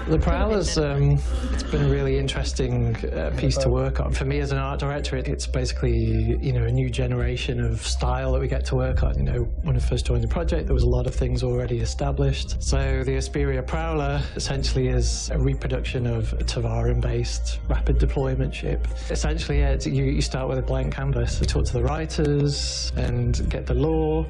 The Prowler's it's been a really interesting piece to work on. For me as an art director, it's basically, you know, a new generation of style that we get to work on. You know, when I first joined the project, there was a lot of things already established. So the Esperia Prowler essentially is a reproduction of a Tevarin-based rapid deployment ship. Essentially, yeah, you start with a blank canvas. You talk to the writers and get the lore.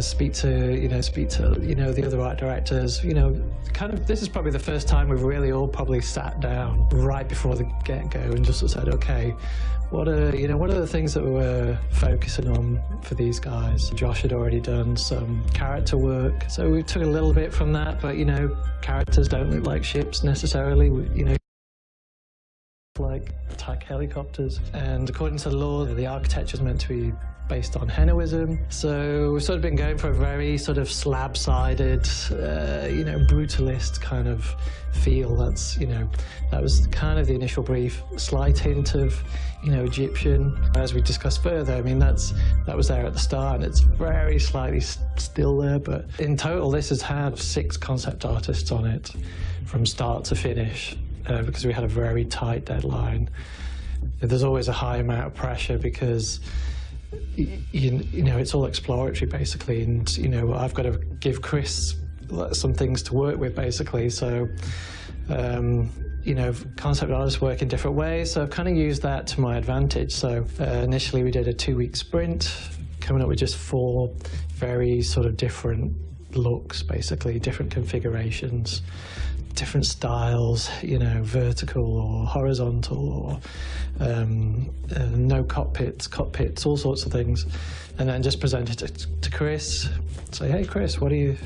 Speak to the other art directors. You know, kind of, this is probably the first time we've really all probably sat down right before the get-go and just said, okay, what are the things that we're focusing on for these guys? Josh had already done some character work, so we took a little bit from that, but you know, characters don't look like ships necessarily. You know, like attack helicopters, and according to the lore, the architecture is meant to be based on Henoism. So we've sort of been going for a very sort of slab-sided, you know, brutalist kind of feel. That's, you know, that was kind of the initial brief. Slight hint of, you know, Egyptian. As we discussed further, I mean, that was there at the start, and it's very slightly still there. But in total, this has had 6 concept artists on it from start to finish, because we had a very tight deadline. There's always a high amount of pressure because you know, it's all exploratory basically, and you know, I've got to give Chris some things to work with basically. So you know, concept artists work in different ways, so I've kind of used that to my advantage. So initially we did a 2-week sprint, coming up with just 4 very sort of different looks, basically different configurations, different styles, you know, vertical or horizontal, or no cockpits, all sorts of things, and then just present it to Chris. Say, hey Chris, what do you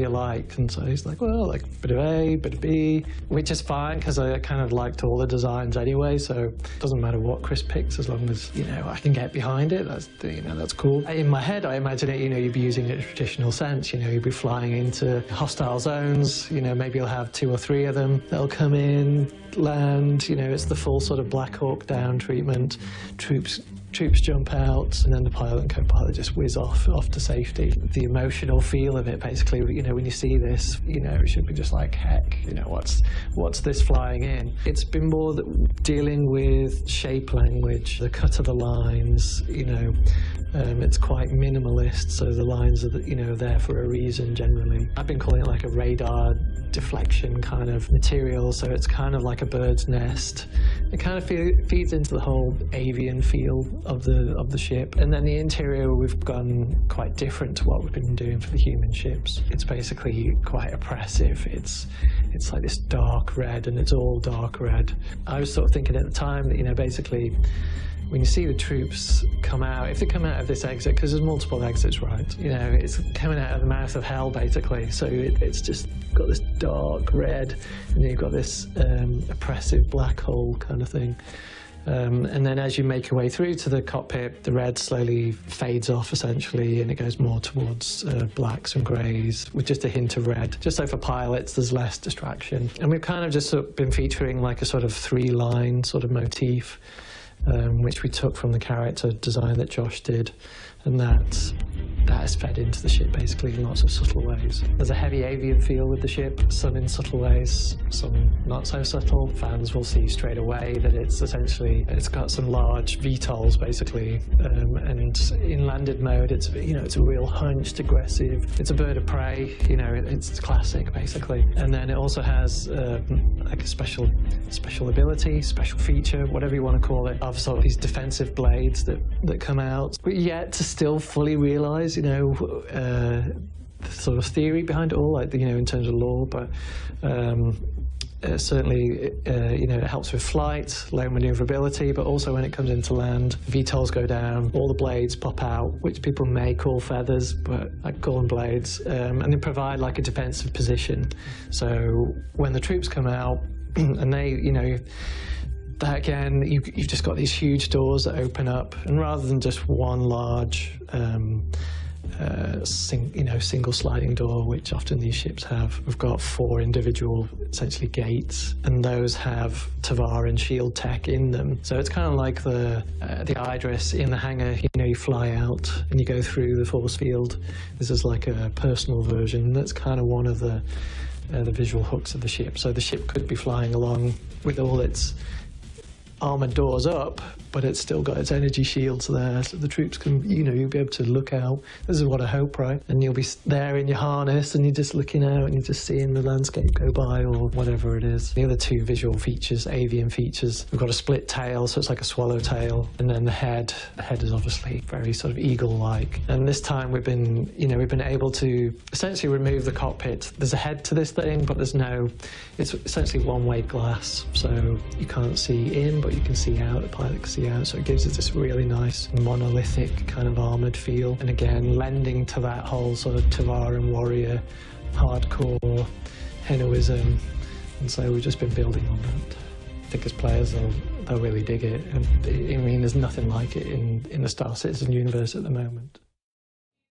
like? And so he's like, well, like bit of A, bit of B, which is fine because I kind of liked all the designs anyway. So it doesn't matter what Chris picks as long as, you know, I can get behind it. That's, you know, that's cool. In my head, I imagine it, you know, you'd be using it in a traditional sense. You know, you'd be flying into hostile zones. You know, maybe you'll have 2 or 3 of them. They'll come in, land. You know, it's the full sort of Black Hawk Down treatment. Troops jump out, and then the pilot and co-pilot just whiz off to safety. The emotional feel of it, basically, you know, when you see this, you know, it should be just like, heck, you know, what's this flying in? It's been more dealing with shape language, the cut of the lines, you know. It's quite minimalist, so the lines are, you know, there for a reason generally. I've been calling it like a radar deflection kind of material, so it's kind of like a bird's nest. It kind of feeds into the whole avian feel of the ship. And then the interior, we've gone quite different to what we've been doing for the human ships. It's basically quite oppressive. It's like this dark red, and it's all dark red. I was sort of thinking at the time that, you know, basically when you see the troops come out, if they come out of this exit, because there's multiple exits, right? You know, it's coming out of the mouth of hell, basically. So it's just got this dark red, and then you've got this oppressive black hole kind of thing. And then as you make your way through to the cockpit, the red slowly fades off, essentially, and it goes more towards blacks and greys, with just a hint of red. Just so for pilots, there's less distraction. And we've kind of just sort of been featuring like a sort of 3-line sort of motif, which we took from the character design that Josh did, and that is fed into the ship basically in lots of subtle ways. There's a heavy avian feel with the ship, some in subtle ways, some not so subtle. Fans will see straight away that it's got some large VTOLs basically, and in landed mode it's, you know, it's a real hunched, aggressive. It's a bird of prey, you know, it's classic basically. And then it also has like a special ability, special feature, whatever you want to call it, of sort of these defensive blades that come out, but yet to still fully realize, you know, the sort of theory behind it all, like, you know, in terms of lore, but certainly, you know, it helps with flight, low maneuverability, but also when it comes into land, VTOLs go down, all the blades pop out, which people may call feathers, but I call them blades, and they provide like a defensive position. So when the troops come out, and they, you know, that again, you've just got these huge doors that open up, and rather than just one large single sliding door, which often these ships have, we've got 4 individual essentially gates, and those have Tevarin shield tech in them. So it's kind of like the Idris in the hangar. You know, you fly out and you go through the force field. This is like a personal version. That's kind of one of the the visual hooks of the ship. So the ship could be flying along with all its armoured doors up, but it's still got its energy shields there, so the troops can, you'll be able to look out. This is what I hope, right? And you'll be there in your harness and you're just looking out and you're just seeing the landscape go by or whatever it is. The other two visual features, avian features, we've got a split tail, so it's like a swallowtail, and then the head. The head is obviously very sort of eagle-like. And this time we've been able to essentially remove the cockpit. There's a head to this thing, but it's essentially one-way glass, so you can't see in, but you can see out, the pilot can see out, so it gives us this really nice monolithic kind of armoured feel, and again lending to that whole sort of Tevarin warrior hardcore heroism, and so we've just been building on that. I think as players they'll really dig it, and I mean there's nothing like it in the Star Citizen universe at the moment.